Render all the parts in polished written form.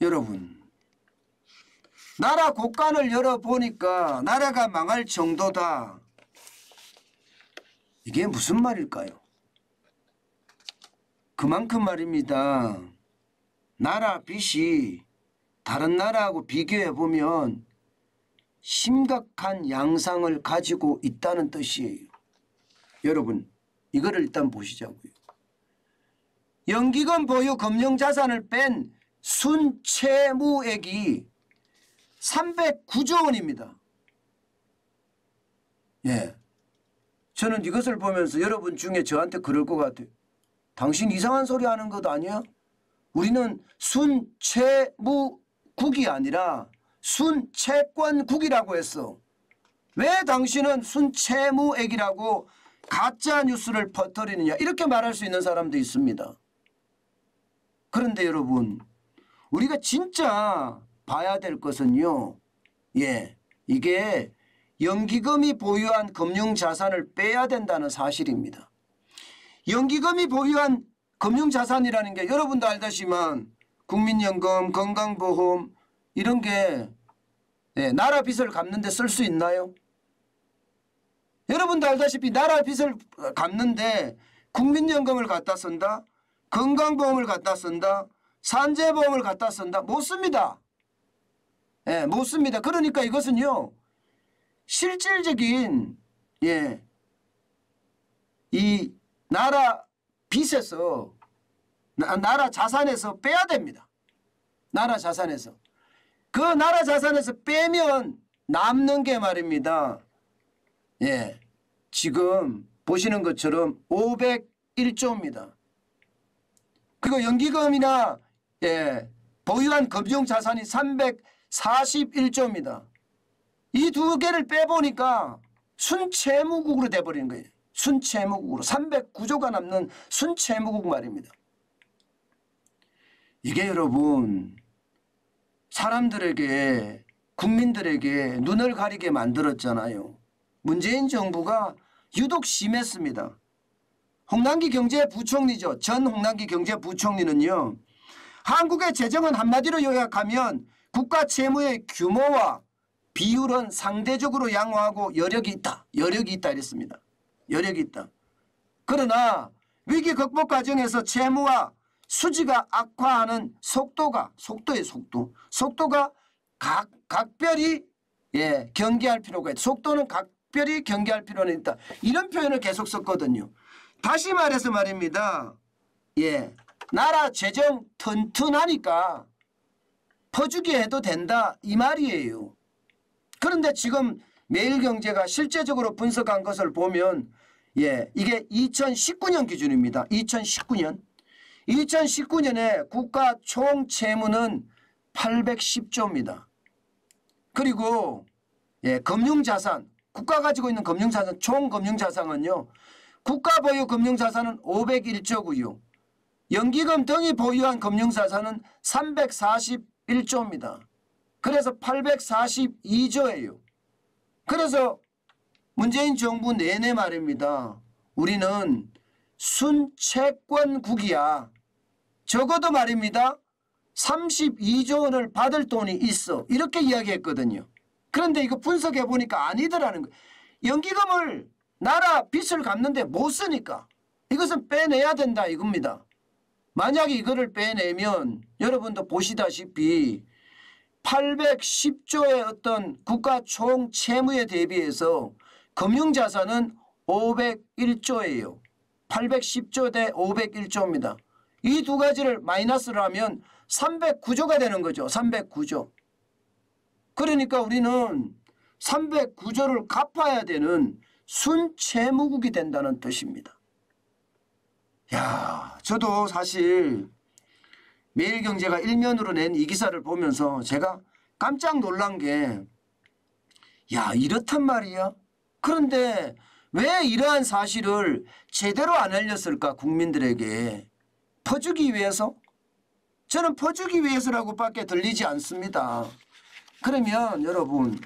여러분, 나라 곳간을 열어보니까 나라가 망할 정도다. 이게 무슨 말일까요? 그만큼 말입니다. 나라 빚이 다른 나라하고 비교해보면 심각한 양상을 가지고 있다는 뜻이에요. 여러분, 이거를 일단 보시자고요. 연기금 보유 금융자산을 뺀 순채무액이 309조 원입니다. 예. 저는 이것을 보면서 여러분 중에 저한테 그럴 것 같아요. 당신 이상한 소리 하는 것 아니야? 우리는 순채무국이 아니라 순채권국이라고 했어. 왜 당신은 순채무액이라고 가짜 뉴스를 퍼뜨리느냐, 이렇게 말할 수 있는 사람도 있습니다. 그런데 여러분, 우리가 진짜 봐야 될 것은요, 이게 연기금이 보유한 금융자산을 빼야 된다는 사실입니다. 연기금이 보유한 금융자산이라는 게 여러분도 알다시만 국민연금, 건강보험 이런 게 나라 빚을 갚는 데 쓸 수 있나요? 여러분도 알다시피 나라 빚을 갚는데 국민연금을 갖다 쓴다, 건강보험을 갖다 쓴다, 산재보험을 갖다 쓴다, 못 씁니다. 못 씁니다. 그러니까 이것은요, 실질적인 이 나라 빚에서, 나라 자산에서 빼야 됩니다. 나라 자산에서. 그 나라 자산에서 빼면 남는 게 말입니다. 지금 보시는 것처럼 501조입니다. 그리고 연기금이나 보유한 금융자산이 341조입니다. 이 두 개를 빼보니까 순채무국으로 돼버리는 거예요. 순채무국으로 309조가 남는 순채무국 말입니다. 이게 여러분 사람들에게, 국민들에게 눈을 가리게 만들었잖아요. 문재인 정부가 유독 심했습니다. 홍남기 경제부총리죠. 전 홍남기 경제부총리는요, 한국의 재정은 한마디로 요약하면 국가 채무의 규모와 비율은 상대적으로 양호하고 여력이 있다. 여력이 있다 이랬습니다. 여력이 있다. 그러나 위기 극복 과정에서 채무와 수지가 악화하는 속도가 각별히 경계할 필요가 있다. 속도는 각별히 경계할 필요는 있다. 이런 표현을 계속 썼거든요. 다시 말해서 말입니다. 나라 재정 튼튼하니까 퍼주기 해도 된다 이 말이에요. 그런데 지금 매일경제가 실제적으로 분석한 것을 보면 이게 2019년 기준입니다. 2019년에 국가 총 채무는 810조입니다. 그리고 금융자산, 국가 가지고 있는 금융자산, 총 금융자산은요, 국가 보유 금융자산은 501조고요. 연기금 등이 보유한 금융자산은 341조입니다. 그래서 842조예요. 그래서 문재인 정부 내내 말입니다. 우리는 순채권국이야. 적어도 말입니다. 32조 원을 받을 돈이 있어. 이렇게 이야기했거든요. 그런데 이거 분석해 보니까 아니더라는 거예요. 연기금을 나라 빚을 갚는데 못 쓰니까 이것은 빼내야 된다 이겁니다. 만약에 이거를 빼내면 여러분도 보시다시피 810조의 어떤 국가 총 채무에 대비해서 금융자산은 501조예요. 810조 대 501조입니다. 이 두 가지를 마이너스를 하면 309조가 되는 거죠. 309조. 그러니까 우리는 309조를 갚아야 되는 순채무국이 된다는 뜻입니다. 저도 사실 매일경제가 일면으로 낸 이 기사를 보면서 제가 깜짝 놀란 게 이렇단 말이야. 그런데 왜 이러한 사실을 제대로 안 알렸을까 국민들에게. 퍼주기 위해서? 저는 퍼주기 위해서라고 밖에 들리지 않습니다. 그러면 여러분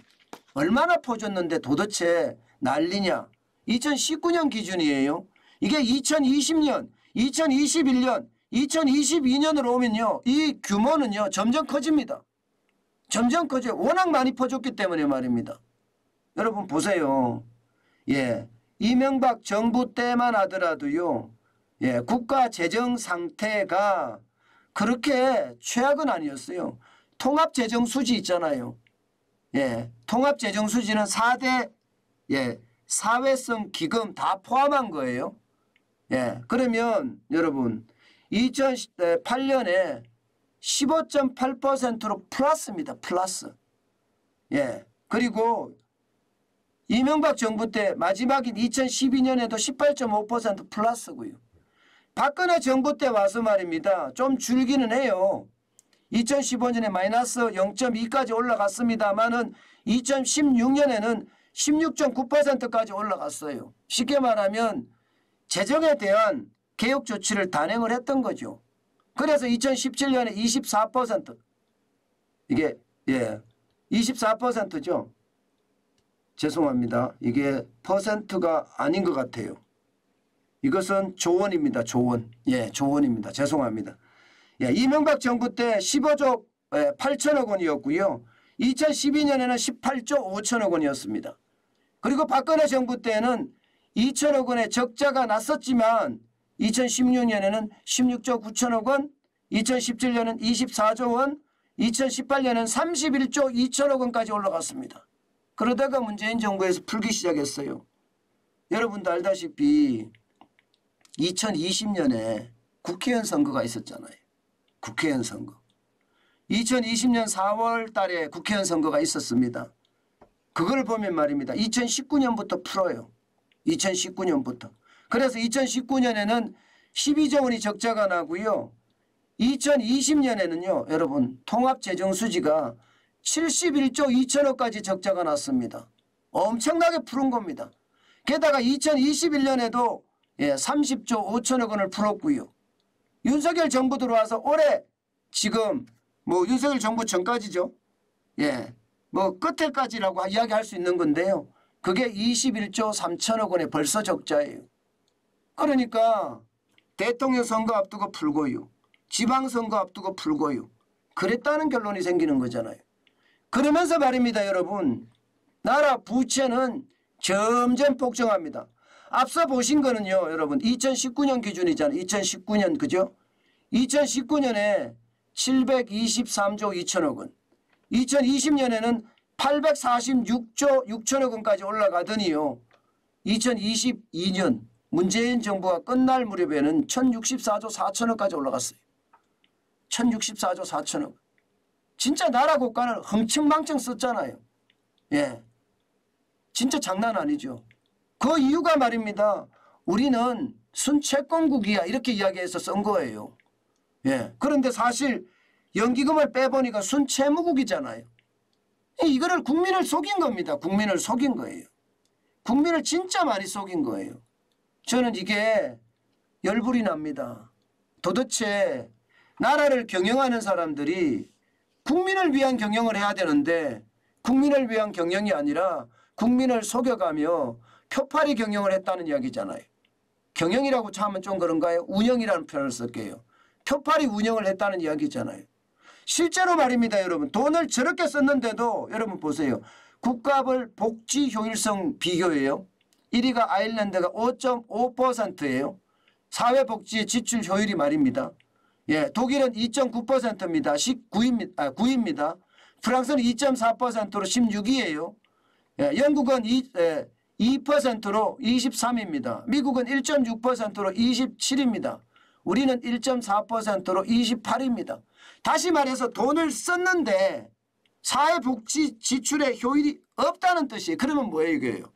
얼마나 퍼줬는데 도대체 난리냐. 2019년 기준이에요. 이게 2020년, 2021년, 2022년으로 오면요. 이 규모는요. 점점 커집니다. 점점 커져요. 워낙 많이 퍼졌기 때문에 말입니다. 여러분 보세요. 예, 이명박 정부 때만 하더라도요. 예, 국가 재정 상태가 그렇게 최악은 아니었어요. 통합재정 수지 있잖아요. 예, 통합재정 수지는 4대 예, 사회성 기금 다 포함한 거예요. 예, 그러면 여러분 2008년에 15.8%로 플러스입니다. 플러스. 예, 그리고 이명박 정부 때 마지막인 2012년에도 18.5% 플러스고요. 박근혜 정부 때 와서 말입니다. 좀 줄기는 해요. 2015년에 마이너스 0.2까지 올라갔습니다만은 2016년에는 16.9%까지 올라갔어요. 쉽게 말하면 재정에 대한 개혁 조치를 단행을 했던 거죠. 그래서 2017년에 24% 이게 예 24%죠. 죄송합니다. 이게 퍼센트가 아닌 것 같아요. 이것은 조원입니다. 조원. 예, 조원입니다. 죄송합니다. 예, 이명박 정부 때 15조 8천억 원이었고요. 2012년에는 18조 5천억 원이었습니다. 그리고 박근혜 정부 때는 2천억 원의 적자가 났었지만 2016년에는 16조 9천억 원, 2017년은 24조 원, 2018년은 31조 2천억 원까지 올라갔습니다. 그러다가 문재인 정부에서 풀기 시작했어요. 여러분도 알다시피 2020년에 국회의원 선거가 있었잖아요. 국회의원 선거. 2020년 4월 달에 국회의원 선거가 있었습니다. 그걸 보면 말입니다. 2019년부터 풀어요. 2019년부터. 그래서 2019년에는 12조 원이 적자가 나고요. 2020년에는요. 여러분 통합재정수지가 71조 2천억까지 적자가 났습니다. 엄청나게 푸른 겁니다. 게다가 2021년에도 30조 5천억 원을 풀었고요. 윤석열 정부 들어와서 올해 지금 뭐 윤석열 정부 전까지죠. 예, 뭐 끝에까지라고 이야기할 수 있는 건데요. 그게 21조 3천억 원에 벌써 적자예요. 그러니까 대통령 선거 앞두고 풀고요. 지방선거 앞두고 풀고요. 그랬다는 결론이 생기는 거잖아요. 그러면서 말입니다. 여러분. 나라 부채는 점점 폭증합니다. 앞서 보신 거는요. 여러분 2019년 기준이잖아요. 2019년 그죠? 2019년에 723조 2천억 원. 2020년에는 846조 6천억 원까지 올라가더니요. 2022년 문재인 정부가 끝날 무렵에는 1064조 4천억까지 올라갔어요. 1064조 4천억. 진짜 나라 국가는 흥청망청 썼잖아요. 예, 진짜 장난 아니죠. 그 이유가 말입니다. 우리는 순채권국이야 이렇게 이야기해서 쓴 거예요. 예, 그런데 사실 연기금을 빼보니까 순채무국이잖아요. 이거를 국민을 속인 겁니다. 국민을 속인 거예요. 국민을 진짜 많이 속인 거예요. 저는 이게 열불이 납니다. 도대체 나라를 경영하는 사람들이 국민을 위한 경영을 해야 되는데 국민을 위한 경영이 아니라 국민을 속여가며 표파리 경영을 했다는 이야기잖아요. 경영이라고 하면 좀 그런가요? 운영이라는 표현을 쓸게요. 표파리 운영을 했다는 이야기잖아요. 실제로 말입니다. 여러분 돈을 저렇게 썼는데도 여러분 보세요. 국가별 복지 효율성 비교예요. 1위가 아일랜드가 5.5%예요. 사회복지 지출 효율이 말입니다. 예, 독일은 2.9%입니다. 9위입니다. 프랑스는 2.4%로 16위예요. 예, 영국은 2%로 23위입니다. 미국은 1.6%로 27위입니다. 우리는 1.4%로 28위입니다. 다시 말해서 돈을 썼는데 사회복지 지출의 효율이 없다는 뜻이에요. 그러면 뭐예요 이거예요?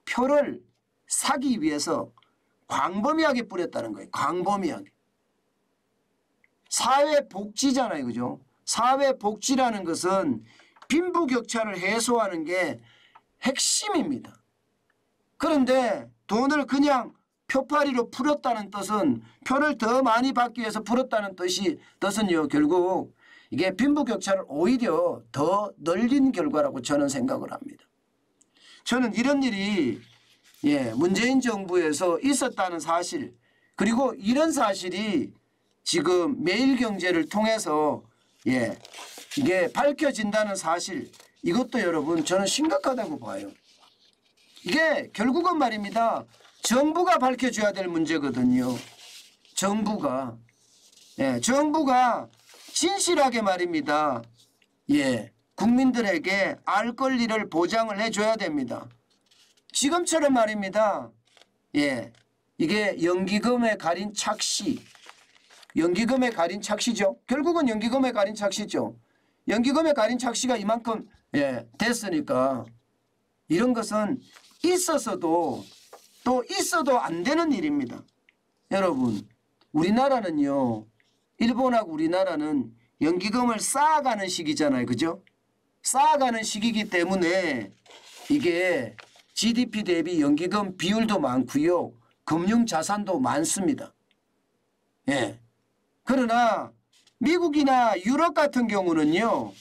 표를 사기 위해서 광범위하게 뿌렸다는 거예요. 광범위하게. 사회복지잖아요. 그죠? 사회복지라는 것은 빈부격차를 해소하는 게 핵심입니다. 그런데 돈을 그냥 표파리로 풀었다는 뜻은 표를 더 많이 받기 위해서 풀었다는 뜻은요. 결국 이게 빈부격차를 오히려 더 늘린 결과라고 저는 생각을 합니다. 저는 이런 일이 문재인 정부에서 있었다는 사실 그리고 이런 사실이 지금 매일경제를 통해서 이게 밝혀진다는 사실, 이것도 여러분 저는 심각하다고 봐요. 이게 결국은 말입니다. 정부가 밝혀줘야 될 문제거든요. 정부가 진실하게 말입니다. 국민들에게 알 권리를 보장을 해줘야 됩니다. 지금처럼 말입니다. 이게 연기금에 가린 착시, 연기금에 가린 착시죠. 결국은 연기금에 가린 착시죠. 연기금에 가린 착시가 이만큼 됐으니까 이런 것은 있었어도 또 있어도 안 되는 일입니다. 여러분, 우리나라는요, 일본하고 우리나라는 연기금을 쌓아가는 시기잖아요. 그죠? 쌓아가는 시기이기 때문에 이게 GDP 대비 연기금 비율도 많고요. 금융자산도 많습니다. 그러나 미국이나 유럽 같은 경우는요,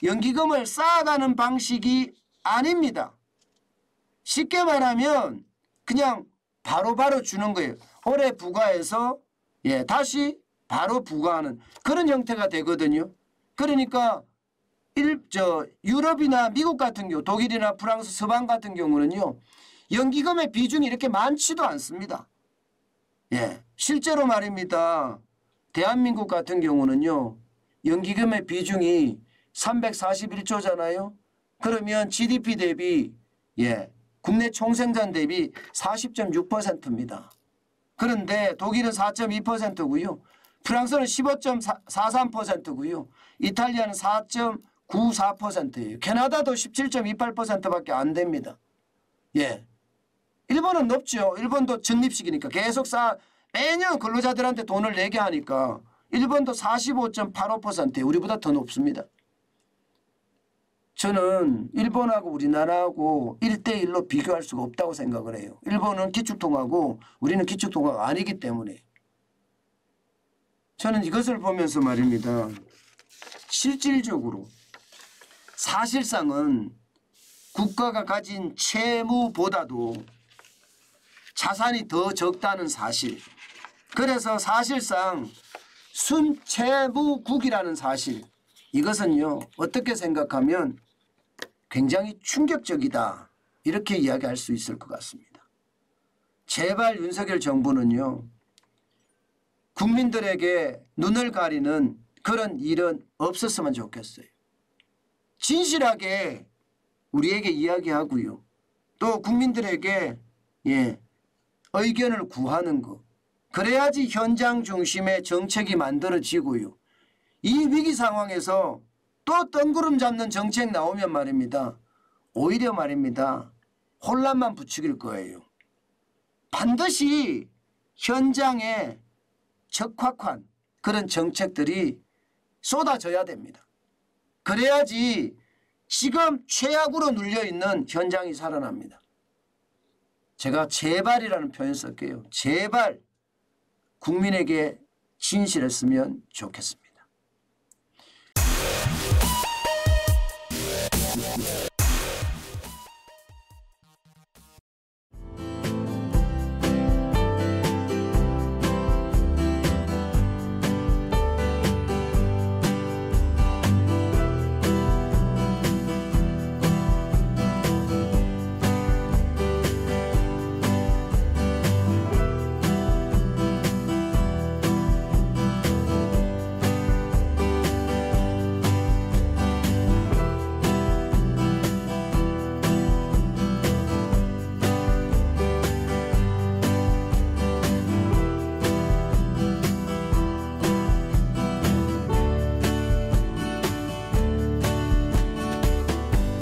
연기금을 쌓아가는 방식이 아닙니다. 쉽게 말하면 그냥 바로바로 주는 거예요. 올해 부과해서 다시 바로 부과하는 그런 형태가 되거든요. 그러니까 유럽이나 미국 같은 경우, 독일이나 프랑스, 서방 같은 경우는요, 연기금의 비중이 이렇게 많지도 않습니다. 실제로 말입니다. 대한민국 같은 경우는요, 연기금의 비중이 341조잖아요. 그러면 GDP 대비 국내 총생산 대비 40.6%입니다. 그런데 독일은 4.2%고요. 프랑스는 15.43%고요. 이탈리아는 4.94%예요. 캐나다도 17.28%밖에 안 됩니다. 일본은 높죠. 일본도 적립식이니까 계속 매년 근로자들한테 돈을 내게 하니까 일본도 45.85%예요. 우리보다 더 높습니다. 저는 일본하고 우리나라하고 1대1로 비교할 수가 없다고 생각을 해요. 일본은 기축통화고 우리는 기축통화가 아니기 때문에. 저는 이것을 보면서 말입니다. 실질적으로 사실상은 국가가 가진 채무보다도 자산이 더 적다는 사실. 그래서 사실상 순채무국이라는 사실. 이것은요, 어떻게 생각하면 굉장히 충격적이다. 이렇게 이야기할 수 있을 것 같습니다. 제발 윤석열 정부는요, 국민들에게 눈을 가리는 그런 일은 없었으면 좋겠어요. 진실하게 우리에게 이야기하고요. 또 국민들에게 의견을 구하는 것. 그래야지 현장 중심의 정책이 만들어지고요. 이 위기 상황에서 또 뜬구름 잡는 정책 나오면 말입니다. 오히려 말입니다. 혼란만 부추길 거예요. 반드시 현장에 적확한 그런 정책들이 쏟아져야 됩니다. 그래야지 지금 최악으로 눌려있는 현장이 살아납니다. 제가 제발이라는 표현 쓸게요. 제발 국민에게 진실했으면 좋겠습니다.